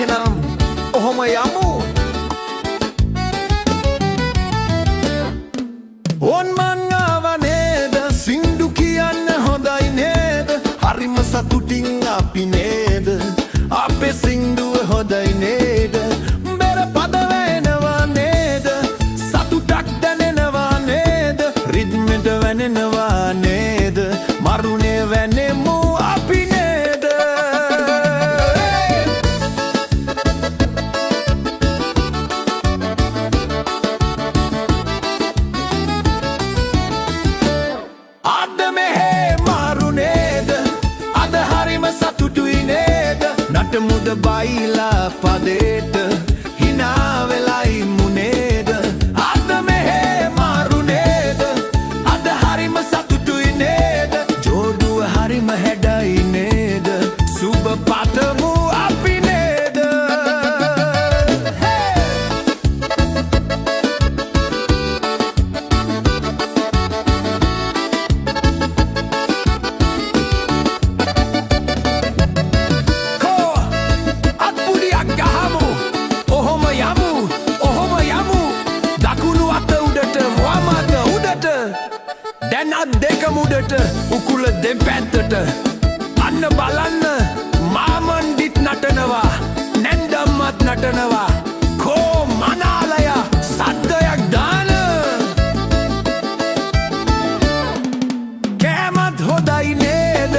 එහෙනම් ඔහොම යමු. ඕන් මං ආව නේද සින්දු කියන්න හොඳයි නේද හරිම සතුටින් අපි නේද අපේ සින්දුව හොඳයි නේද බෙර පද වෙනවා නේද සතුටක් දැනෙනවා නේද රිද්මෙට වැනෙනවා නේද මරුනේ වැනෙමු අපි නේද අද මෙහෙ මාරු නේද අද හරිම සතුටුයි නේද නටමුද බයිලා පදේට හිනා වෙලයි මුනේද අද මෙහෙ මාරු නේද අද හරිම සතුටුයි නේද ජෝඩුව හරිම හැඩයි නේද සුබ පතමු අපි නේද දැන් අත් දෙක මුඩට උකුල දෙපැත්තට අන්න බලන්න මාමන්ඩිත් නටනවා නැන්දම්මත් නටනවා කෝ මනාලය සද්දයක් දාන කෑමත් හොදයි නේද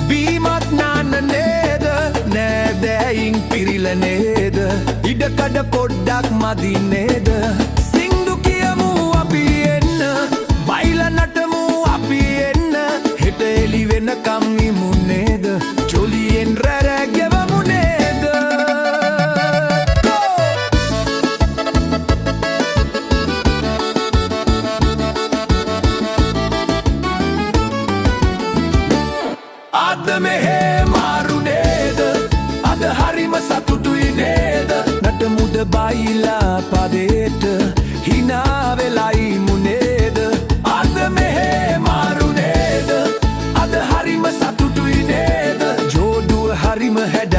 බීමත් නාන්න නේද නෑදෑයින් පිරිල නේද ඉඩකඩ පොඩ්ඩක් මදි නේද සින්දු කියමු අපි එන්න බයිල නටමු අපි එන්න හෙට එලි වෙනකම් ඉමු නේද ජොලියෙන් රැරෑ ගෙවමු නේද අද මෙහෙ මාරු නේද අද හරිම සතුටුයි නේද නටමුද බයිලා පදේට හිනා වෙලයි මුනේද අද මෙහෙ මාරු නේද අද හරිම සතුටුයි නේද ජෝඩුව හරිම හැඩ